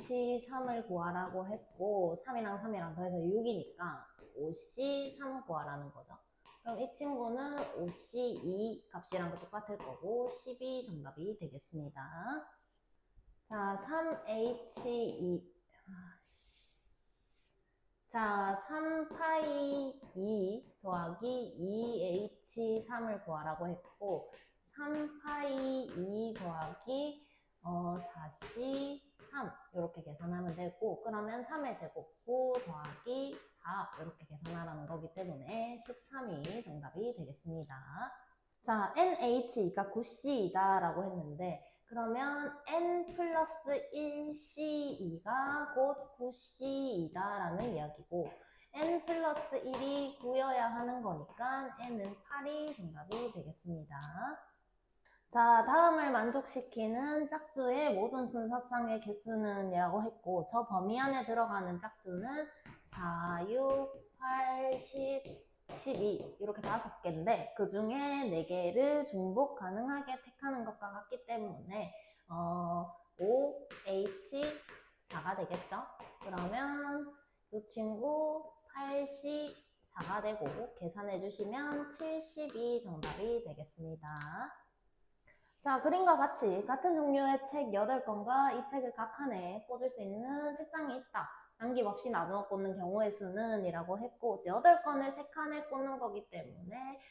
3H3을 구하라고 했고 3이랑 3이랑 더해서 6이니까 5C3 구하라는 거죠. 그럼 이 친구는 5C2 값이랑 똑같을 거고 12 정답이 되겠습니다. 자, 3H2 자, 3파이 2 더하기 2H3을 구하라고 했고 3파이 2 더하기 4C3 이렇게 계산하면 되고 그러면 3의 제곱 9 더하기 4 이렇게 계산하라는 거기 때문에 13이 정답이 되겠습니다. 자, NH가 9C이다 라고 했는데 그러면 N 플러스 1C2가 곧 9C이다 라는 이야기고 N 플러스 1이 9여야 하는 거니까 N은 8이 정답이 되겠습니다. 자, 다음을 만족시키는 짝수의 모든 순서쌍의 개수는 이라고 했고 저 범위 안에 들어가는 짝수는 4, 6, 8, 10, 12 이렇게 5개인데 그 중에 4개를 중복 가능하게 택하는 것과 같기 때문에 5H4가 되겠죠? 그러면 이 친구 8C4가 되고 계산해 주시면 72 정답이 되겠습니다. 자, 그림과 같이 같은 종류의 책 8권과 이 책을 각 칸에 꽂을 수 있는 책장이 있다. 남김없이 나누어 꽂는 경우의 수는 이라고 했고 8권을 3칸에 꽂는 거기 때문에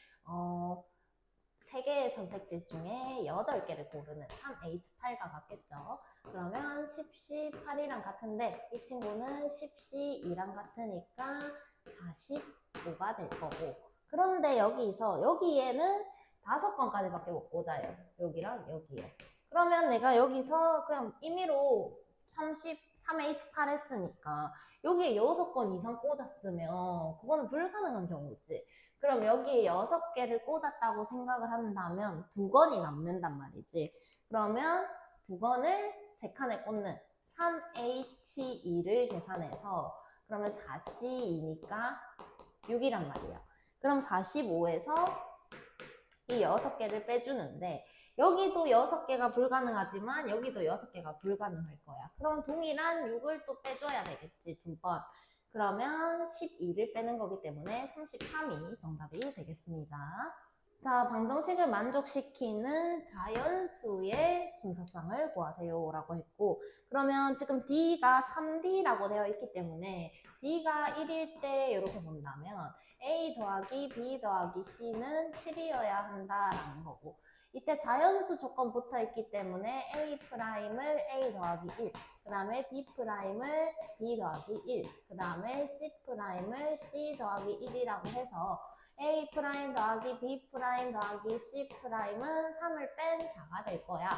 3개의 선택지 중에 8개를 고르는 3H8과 같겠죠. 그러면 10C8이랑 같은데 이 친구는 10C2랑 같으니까 45가 될 거고 그런데 여기에는 5건까지밖에 못 꽂아요. 여기랑 여기요. 그러면 내가 여기서 그냥 임의로 3H8 했으니까 여기에 6건 이상 꽂았으면 그거는 불가능한 경우지. 그럼 여기에 6개를 꽂았다고 생각을 한다면 2건이 남는단 말이지. 그러면 2건을 3칸에 꽂는 3H2를 계산해서 그러면 4C2니까 6이란 말이야. 그럼 45에서 이 6개를 빼주는데 여기도 6개가 불가능하지만 여기도 6개가 불가능할 거야. 그럼 동일한 6을 또 빼줘야 되겠지, 2번. 그러면 12를 빼는 거기 때문에 33이 정답이 되겠습니다. 자, 방정식을 만족시키는 자연수의 순서쌍을 구하세요 라고 했고 그러면 지금 D가 3D라고 되어 있기 때문에 D가 1일 때 이렇게 본다면 A 더하기 B 더하기 C는 7이어야 한다라는 거고 이때 자연수 조건 붙어 있기 때문에 A'을 A 더하기 1 그 다음에 B'을 B 더하기 1 그 다음에 C'을 C 더하기 1이라고 해서 A' 더하기 B' 더하기 C'은 3을 뺀 4가 될 거야.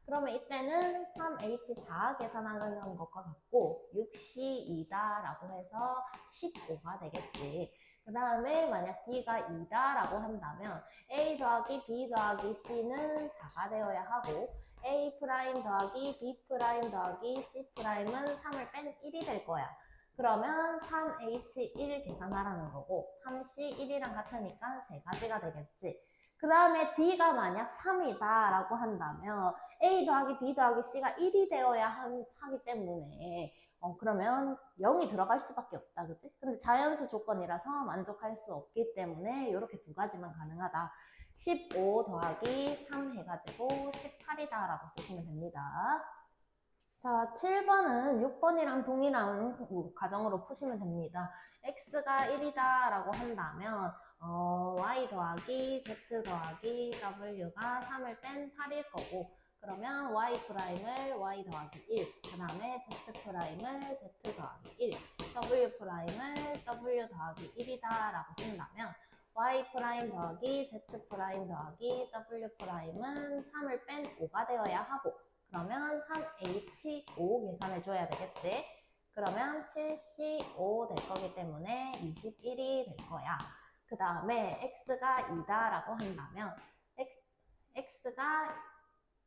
그러면 이때는 3H4 계산하는 것과 같고 6C2다 라고 해서 15가 되겠지. 그 다음에 만약 D가 2다 라고 한다면 A 더하기 B 더하기 C는 4가 되어야 하고 A' 더하기 B' 더하기 C'은 3을 뺀 1이 될 거야. 그러면 3H1 계산하라는 거고 3C1이랑 같으니까 3가지가 되겠지. 그 다음에 D가 만약 3이다 라고 한다면 A 더하기 B 더하기 C가 1이 되어야 하기 때문에 그러면 0이 들어갈 수밖에 없다. 그치? 근데 자연수 조건이라서 만족할 수 없기 때문에 이렇게 2가지만 가능하다. 15 더하기 3 해가지고 18이다 라고 쓰시면 됩니다. 자, 7번은 6번이랑 동일한 가정으로 푸시면 됩니다. x가 1이다 라고 한다면 y 더하기 z 더하기 w가 3을 뺀 8일 거고 그러면 y'을 y 더하기 1, 그 다음에 z'을 z 더하기 1, w'을 w 더하기 1이다 라고 쓴다면 y' 더하기 z' 더하기 w'은 3을 뺀 5가 되어야 하고 그러면 3H5 계산해줘야 되겠지? 그러면 7C5 될 거기 때문에 21이 될 거야. 그 다음에 X가 2다 라고 한다면 X가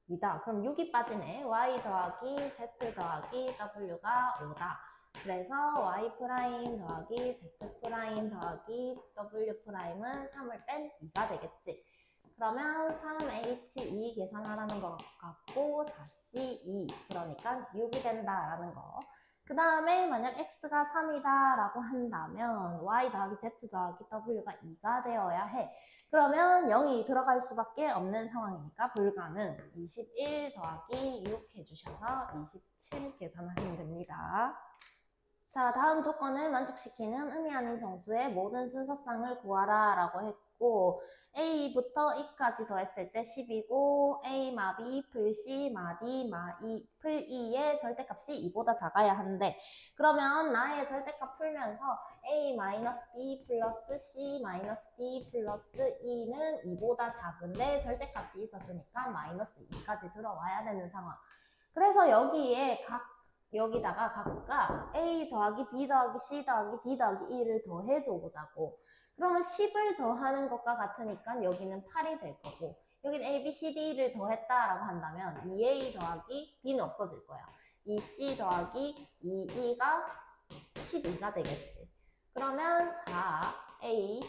2다. 그럼 6이 빠지네. Y 더하기 Z 더하기 W가 5다. 그래서 Y' 더하기 Z' 더하기 W'은 3을 뺀 2가 되겠지. 그러면 3H2 계산하라는 것 같고 4C2 그러니까 6이 된다라는 거. 그 다음에 만약 x가 3이다 라고 한다면 y 더하기 z 더하기 w가 2가 되어야 해. 그러면 0이 들어갈 수밖에 없는 상황이니까 불가능. 21 더하기 6 해주셔서 27 계산하시면 됩니다. 자, 다음 조건을 만족시키는 의미 아닌 정수의 모든 순서쌍을 구하라 라고 했고 A부터 E까지 더했을 때 10이고 A 마비 풀 C 마디 마이 풀 E의 절대값이 2보다 작아야 하는데 그러면 나의 절대값 풀면서 A 마이너스 B 플러스 C 마이너스 D 플러스 E는 2보다 작은데 절대값이 있었으니까 마이너스 2까지 들어와야 되는 상황. 그래서 여기다가 각각 A 더하기 B 더하기 C 더하기 D 더하기 E를 더해줘 보자고. 그러면 10을 더하는 것과 같으니까 여기는 8이 될 거고 여기는 A, B, C, D를 더했다라고 한다면 2A 더하기 B는 없어질 거야. 2C 더하기 2E가 12가 되겠지. 그러면 4A,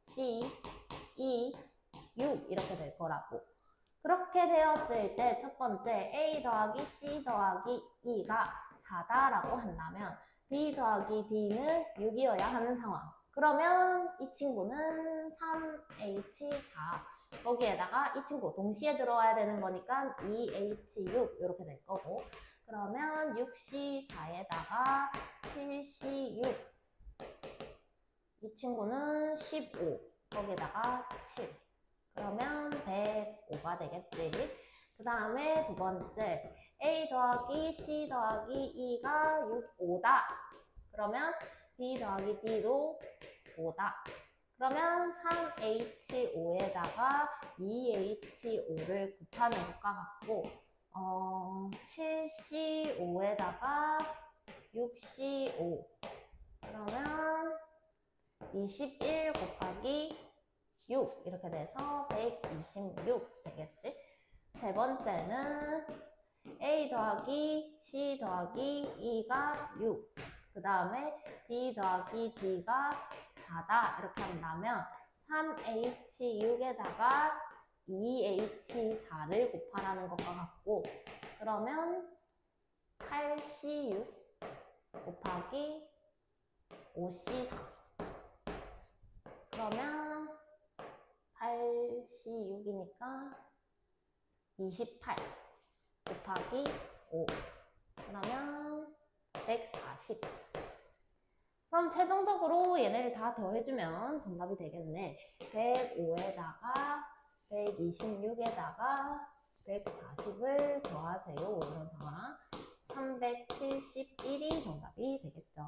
C, E, 6 이렇게 될 거라고. 그렇게 되었을 때 첫 번째 A 더하기 C 더하기 E가 4다라고 한다면 B 더하기 D는 6이어야 하는 상황. 그러면 이 친구는 3H4 거기에다가 이 친구 동시에 들어와야 되는 거니까 2H6 이렇게 될 거고 그러면 6C4에다가 7C6 이 친구는 15 거기에다가 7 그러면 105가 되겠지. 그 다음에 두 번째 A 더하기 C 더하기 E가 5다. 그러면 B 더하기 D도 5다. 그러면 3H5에다가 2H5를 곱하는 것과 같고 7C5에다가 6C5 그러면 21 곱하기 6 이렇게 돼서 126 되겠지. 세 번째는 A 더하기 C 더하기 E가 6 그 다음에 B 더하기 D가 4다 이렇게 한다면 3H6에다가 2H4를 곱하라는 것과 같고 그러면 8C6 곱하기 5C4 그러면 8C6이니까 28 곱하기 5 그러면 140 그럼 최종적으로 얘네를 다 더해주면 정답이 되겠네. 105에다가 126에다가 140을 더하세요. 이런 상황 371이 정답이 되겠죠.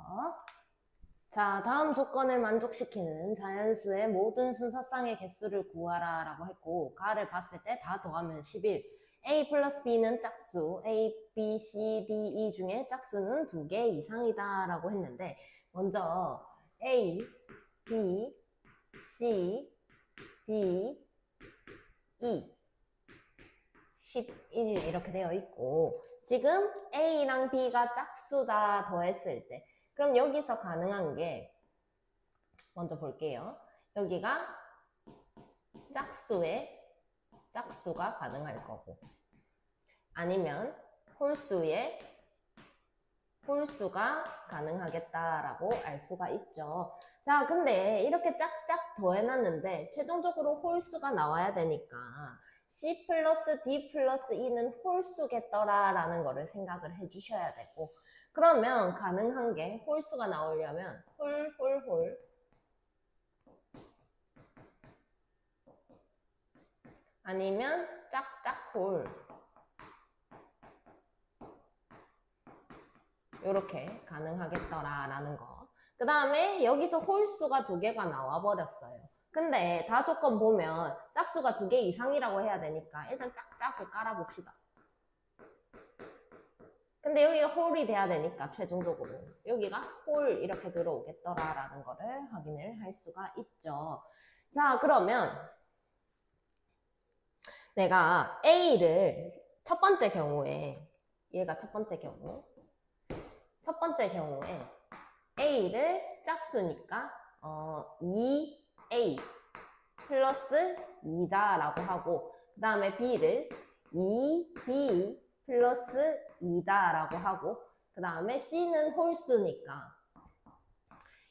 자, 다음 조건을 만족시키는 자연수의 모든 순서쌍의 개수를 구하라 라고 했고 가를 봤을 때 다 더하면 11 A 플러스 B는 짝수 A, B, C, D, E 중에 짝수는 2개 이상이다 라고 했는데 먼저 A, B, C, D, E 11 이렇게 되어 있고 지금 A랑 B가 짝수다 더했을 때 그럼 여기서 가능한 게 먼저 볼게요. 여기가 짝수가 가능할 거고 아니면 홀수가 가능하겠다라고 알 수가 있죠. 자, 근데 이렇게 짝짝 더해놨는데 최종적으로 홀수가 나와야 되니까 C 플러스 D 플러스 E는 홀수겠더라라는 거를 생각을 해주셔야 되고 그러면 가능한 게 홀수가 나오려면 홀 아니면 짝짝홀 이렇게 가능하겠더라라는 거. 그 다음에 여기서 홀수가 2개가 나와버렸어요. 근데 다 조건 보면 짝수가 2개 이상이라고 해야 되니까 일단 짝짝을 깔아봅시다. 근데 여기가 홀이 돼야 되니까 최종적으로 여기가 홀 이렇게 들어오겠더라라는 거를 확인을 할 수가 있죠. 자, 그러면 내가 A를 첫 번째 경우에 얘가 첫 번째 경우에 A를 짝수니까 2A 플러스 2다 라고 하고, 그 다음에 B를 2B 플러스 2다 라고 하고, 그 다음에 C는 홀수니까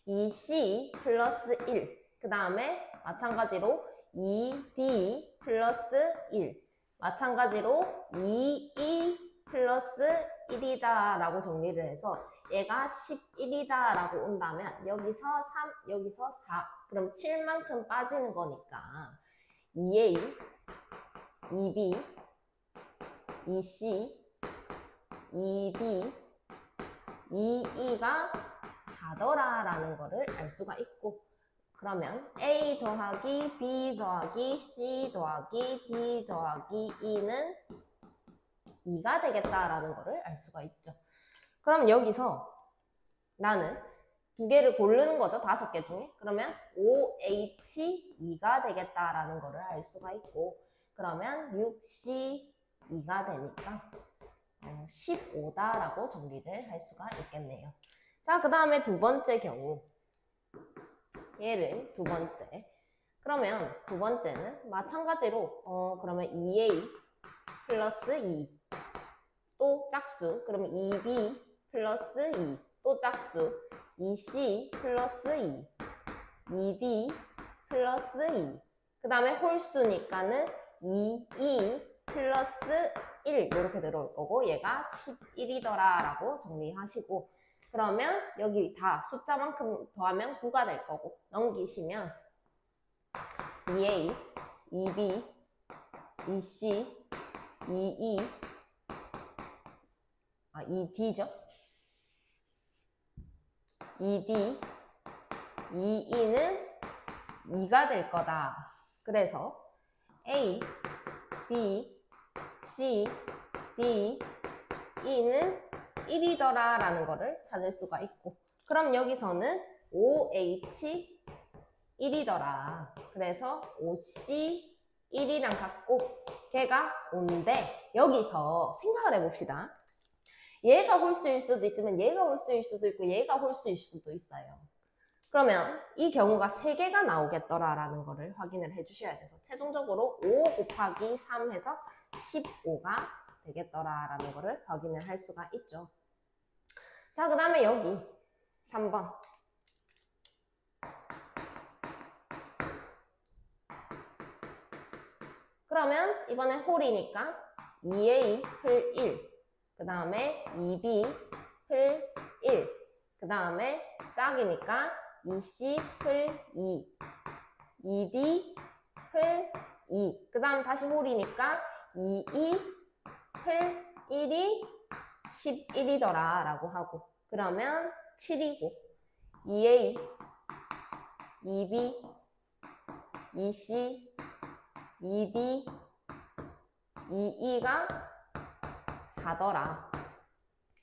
2C 플러스 1, 그 다음에 마찬가지로 2D 플러스 1, 마찬가지로 2E 플러스 1이다 라고 정리를 해서 얘가 11이다 라고 온다면 여기서 3, 여기서 4, 그럼 7만큼 빠지는 거니까 2A, 2B, 2C, 2D, 2E가 4더라 라는 거를 알 수가 있고, 그러면 A 더하기 B 더하기 C 더하기 D 더하기 E는 2가 되겠다라는 거를 알 수가 있죠. 그럼 여기서 나는 두 개를 고르는 거죠. 5개 중에. 그러면 OH2가 되겠다라는 거를 알 수가 있고, 그러면 6C2가 되니까 15다라고 정리를 할 수가 있겠네요. 자, 그 다음에 두 번째 경우. 얘를 두 번째. 그러면 두 번째는 마찬가지로 그러면 2A 플러스 2 또 짝수. 그러면 2B 플러스 2 또 짝수. 2C 플러스 2 2D 플러스 2 그 다음에 홀수니까는 2E 플러스 1 이렇게 들어올 거고, 얘가 11이더라 라고 정리하시고, 그러면 여기 다 숫자만큼 더하면 9가 될 거고, 넘기시면 2A, 2B, 2C, 2E, 2D죠. 2D, 2E는 2가 될 거다. 그래서 A, B, C, D, E는 1이더라 라는 거를 찾을 수가 있고, 그럼 여기서는 OH 1이더라. 그래서 OC 1이랑 같고 걔가 5인데, 여기서 생각을 해봅시다. 얘가 홀수일 수도 있지만 얘가 홀수일 수도 있고 얘가 홀수일 수도 있어요. 그러면 이 경우가 3개가 나오겠더라라는 거를 확인을 해주셔야 돼서 최종적으로 5 곱하기 3 해서 15가 되겠더라라는 거를 확인을 할 수가 있죠. 자, 그 다음에 여기 3번. 그러면 이번에 홀이니까 2A 풀 1, 그 다음에 2B 풀 1, 그 다음에 짝이니까 2C 풀 2, 2D 풀 2, 그 다음 다시 홀이니까 2E 풀 1이 11이더라 라고 하고, 그러면 7이고 2A, 2B, 2C, 2D, 2E가 4더라.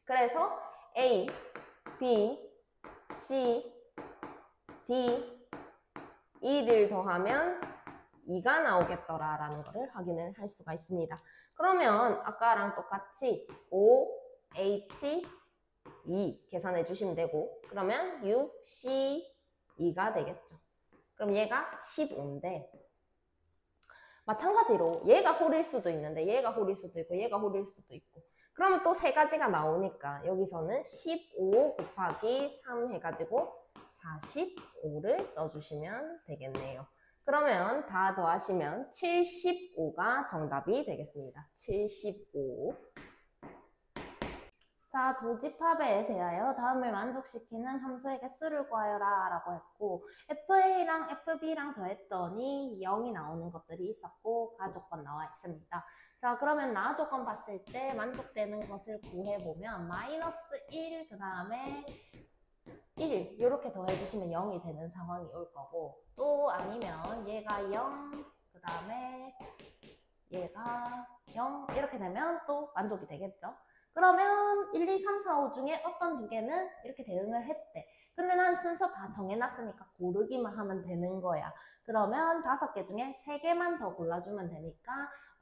그래서 A, B, C, D, E를 더하면 2가 나오겠더라 라는 거를 확인을 할 수가 있습니다. 그러면 아까랑 똑같이 O, H, E 계산해 주시면 되고, 그러면 6, C, 2가 되겠죠. 그럼 얘가 15인데, 마찬가지로 얘가 홀일 수도 있는데 얘가 홀일 수도 있고 얘가 홀일 수도 있고, 그러면 또 3가지가 나오니까 여기서는 15 곱하기 3 해가지고 45를 써주시면 되겠네요. 그러면 다 더하시면 75가 정답이 되겠습니다. 75. 자, 두 집합에 대하여 다음을 만족시키는 함수의 개수를 구하여라 라고 했고, FA랑 FB랑 더했더니 0이 나오는 것들이 있었고 가조건 나와 있습니다. 자, 그러면 나조건 봤을 때 만족되는 것을 구해보면 마이너스 1, 그 다음에 1 이렇게 더해주시면 0이 되는 상황이 올 거고, 또 아니면 얘가 0, 그 다음에 얘가 0 이렇게 되면 또 만족이 되겠죠. 그러면 1, 2, 3, 4, 5 중에 어떤 두 개는 이렇게 대응을 했대. 근데 난 순서 다 정해놨으니까 고르기만 하면 되는 거야. 그러면 5개 중에 3개만 더 골라주면 되니까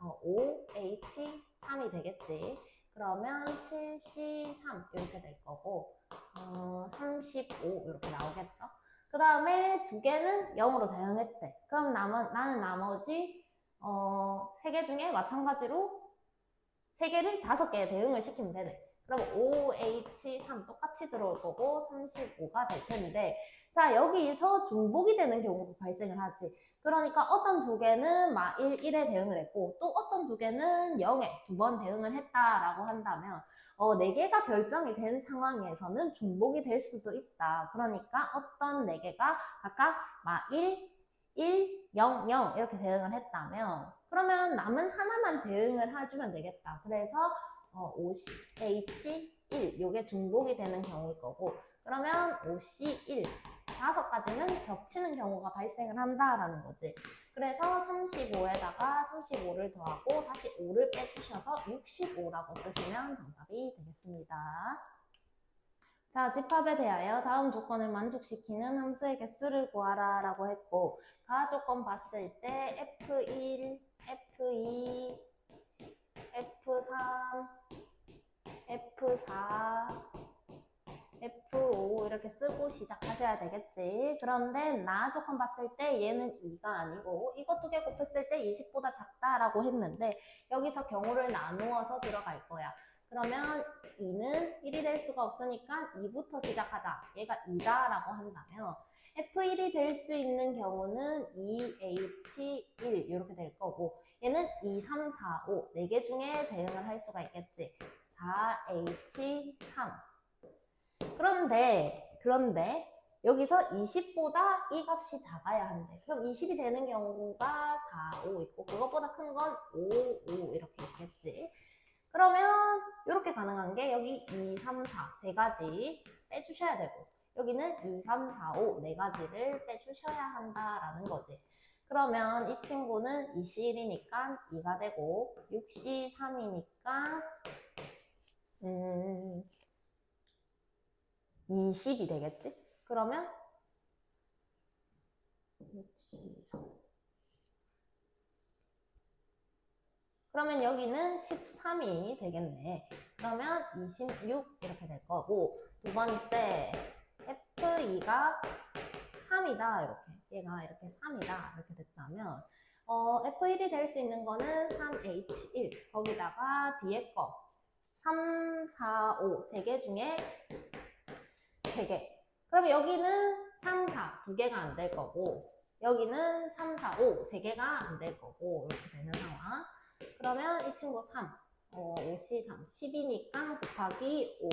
5, H, 3이 되겠지. 그러면 7, C, 3 이렇게 될 거고 35 이렇게 나오겠죠. 그 그 다음에 2개는 0으로 대응했대. 그럼 나는 나머지 3개 중에 마찬가지로 3개를 5개에 대응을 시키면 되네. 그럼 OH3 똑같이 들어올 거고 35가 될 텐데, 자, 여기서 중복이 되는 경우가 발생을 하지. 그러니까 어떤 2개는 막 1에 대응을 했고 또 어떤 2개는 0에 2번 대응을 했다라고 한다면 4개가 결정이 된 상황에서는 중복이 될 수도 있다. 그러니까 어떤 4개가 각각 막 1, 0, 0 이렇게 대응을 했다면 그러면 남은 하나만 대응을 해주면 되겠다. 그래서 OH1 요게 중복이 되는 경우일 거고, 그러면 OC1 5가지는 겹치는 경우가 발생을 한다라는 거지. 그래서 35에다가 35를 더하고 다시 5를 빼주셔서 65라고 쓰시면 정답이 되겠습니다. 자, 집합에 대하여 다음 조건을 만족시키는 함수의 개수를 구하라 라고 했고, 가 조건 봤을 때 F1, F2, F3, F4, F5 이렇게 쓰고 시작하셔야 되겠지. 그런데 나 조건 봤을 때 얘는 2가 아니고 이것 2개 곱했을 때 20보다 작다라고 했는데 여기서 경우를 나누어서 들어갈 거야. 그러면 2는 1이 될 수가 없으니까 2부터 시작하자. 얘가 2다 라고 한다면 F1이 될 수 있는 경우는 2H1 이렇게 될 거고, 얘는 2, 3, 4, 5 4개 중에 대응을 할 수가 있겠지. 4H3. 그런데 여기서 20보다 이 값이 작아야 한대. 그럼 20이 되는 경우가 4, 5 있고 그것보다 큰 건 5, 5 이렇게 있겠지. 그러면 이렇게 가능한 게 여기 2, 3, 4 3가지 빼주셔야 되고 여기는 2, 3, 4, 5 4가지를 빼주셔야 한다라는 거지. 그러면 이 친구는 2C1이니까 2가 되고 6C3이니까 20이 되겠지? 그러면 6C3 그러면 여기는 13이 되겠네. 그러면 26 이렇게 될 거고, 두 번째 F2가 3이다 이렇게 얘가 이렇게 3이다 이렇게 됐다면 F1이 될 수 있는 거는 3H1 거기다가 뒤에 거 3, 4, 5 3개 중에 3개. 그럼 여기는 3, 4 2개가 안 될 거고 여기는 3, 4, 5 3개가 안 될 거고 이렇게 되는 상황. 그러면 이 친구 3, 5C3 10이니까 곱하기 5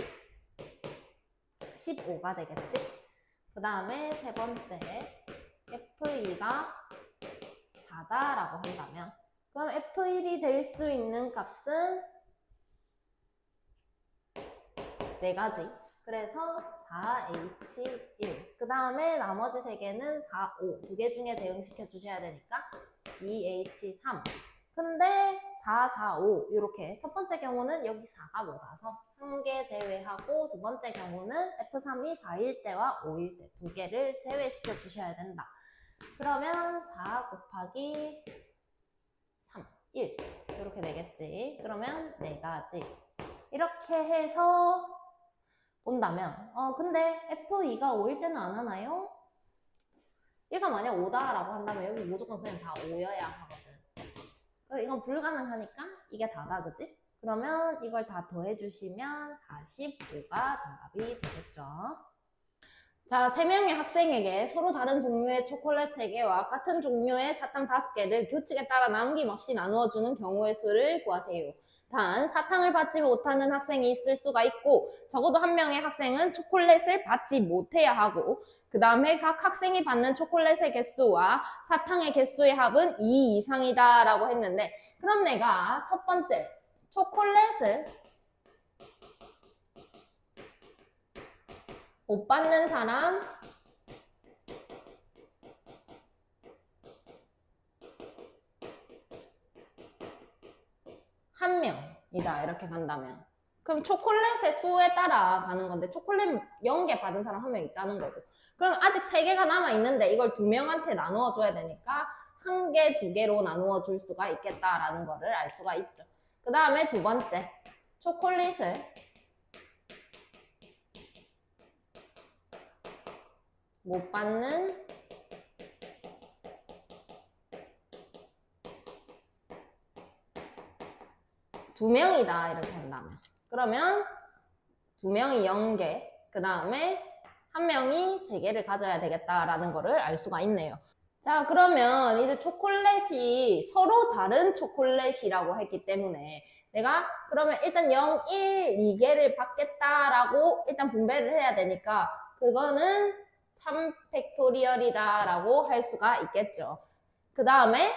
15가 되겠지. 그 다음에 세 번째 F2가 4다 라고 한다면 그럼 F1이 될 수 있는 값은 4가지. 그래서 4H1 그 다음에 나머지 3개는 4, 5 2개 중에 대응시켜 주셔야 되니까 2H3 근데 4, 4, 5 이렇게 첫 번째 경우는 여기 4가 못와서 한 개 제외하고 두 번째 경우는 F3이 4일 때와 5일 때 2개를 제외시켜 주셔야 된다. 그러면 4 곱하기 3, 1 이렇게 되겠지. 그러면 4가지 이렇게 해서 본다면 근데 F2가 5일 때는 안 하나요? 얘가 만약 5다라고 한다면 여기 무조건 그냥 다 5여야 하거든. 그럼 이건 불가능하니까 이게 다다 그지? 그러면 이걸 다 더해주시면 45가 정답이 되겠죠. 자, 3명의 학생에게 서로 다른 종류의 초콜릿 3개와 같은 종류의 사탕 5개를 규칙에 따라 남김없이 나누어주는 경우의 수를 구하세요. 단, 사탕을 받지 못하는 학생이 있을 수가 있고 적어도 한 명의 학생은 초콜릿을 받지 못해야 하고 그 다음에 각 학생이 받는 초콜릿의 개수와 사탕의 개수의 합은 2 이상이다 라고 했는데 그럼 내가 첫 번째 초콜릿을 못 받는 사람 한 명이다 이렇게 간다면 그럼 초콜릿의 수에 따라 가는 건데 초콜릿 0개 받은 사람 한 명 있다는 거고 그럼 아직 3개가 남아있는데 이걸 2명한테 나누어 줘야 되니까 1개, 2개로 나누어 줄 수가 있겠다라는 거를 알 수가 있죠. 그 다음에 두 번째 초콜릿을 못 받는 두 명이다 이렇게 한다면, 그러면 두 명이 0개, 그 다음에 한 명이 3개를 가져야 되겠다라는 거를 알 수가 있네요. 자, 그러면 이제 초콜릿이 서로 다른 초콜릿이라고 했기 때문에 내가 그러면 일단 0, 1, 2개를 받겠다라고 일단 분배를 해야 되니까 그거는 3팩토리얼이다 라고 할 수가 있겠죠. 그 다음에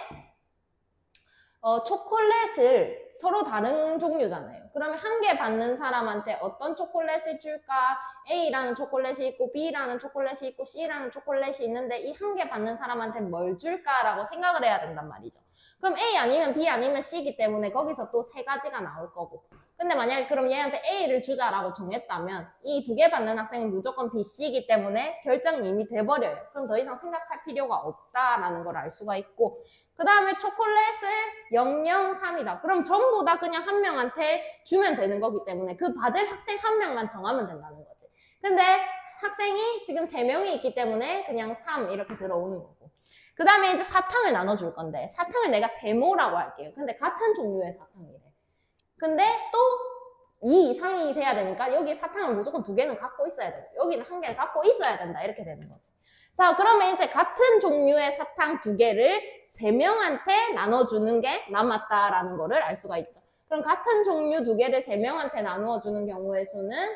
초콜릿을 서로 다른 종류잖아요. 그러면 한 개 받는 사람한테 어떤 초콜릿을 줄까? A라는 초콜릿이 있고 B라는 초콜릿이 있고 C라는 초콜릿이 있는데 이 한 개 받는 사람한테 뭘 줄까라고 생각을 해야 된단 말이죠. 그럼 A 아니면 B 아니면 C이기 때문에 거기서 또 3가지가 나올 거고, 근데 만약에 그럼 얘한테 A를 주자라고 정했다면 이 2개 받는 학생은 무조건 B, C이기 때문에 결정이 이미 돼버려요. 그럼 더 이상 생각할 필요가 없다라는 걸 알 수가 있고, 그 다음에 초콜릿을 0, 0, 3이다. 그럼 전부 다 그냥 한 명한테 주면 되는 거기 때문에 그 받을 학생 한 명만 정하면 된다는 거지. 근데 학생이 지금 3명이 있기 때문에 그냥 3 이렇게 들어오는 거고. 그 다음에 이제 사탕을 나눠줄 건데 사탕을 내가 세모라고 할게요. 근데 같은 종류의 사탕이래. 근데 또 2 이상이 돼야 되니까 여기 사탕을 무조건 2개는 갖고 있어야 돼. 여기는 1개를 갖고 있어야 된다. 이렇게 되는 거지. 자, 그러면 이제 같은 종류의 사탕 2개를 3명한테 나눠주는 게 남았다라는 거를 알 수가 있죠. 그럼 같은 종류 2개를 3명한테 나누어주는 경우의 수는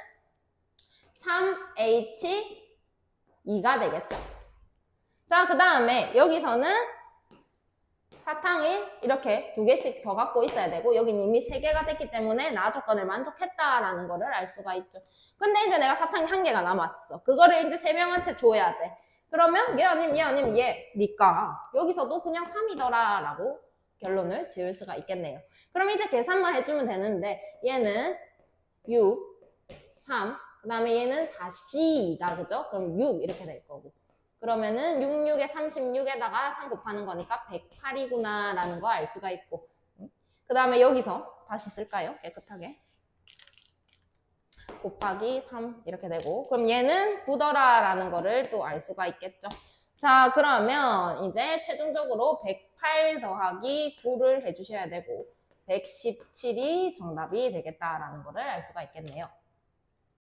3H2가 되겠죠. 자, 그 다음에 여기서는 사탕을 이렇게 2개씩 더 갖고 있어야 되고 여기는 이미 3개가 됐기 때문에 나 조건을 만족했다라는 거를 알 수가 있죠. 근데 이제 내가 사탕이 1개가 남았어. 그거를 이제 3명한테 줘야 돼. 그러면 얘 아니면 얘 니까 여기서도 그냥 3이더라 라고 결론을 지을 수가 있겠네요. 그럼 이제 계산만 해주면 되는데 얘는 6, 3, 그 다음에 얘는 4C이다. 그죠? 그럼 6 이렇게 될 거고, 그러면은 6, 6에 36에다가 3 곱하는 거니까 108이구나 라는 거 알 수가 있고, 그 다음에 여기서 다시 쓸까요? 깨끗하게. 곱하기 3 이렇게 되고, 그럼 얘는 9더라 라는 거를 또 알 수가 있겠죠. 자, 그러면 이제 최종적으로 108 더하기 9를 해주셔야 되고 117이 정답이 되겠다라는 거를 알 수가 있겠네요.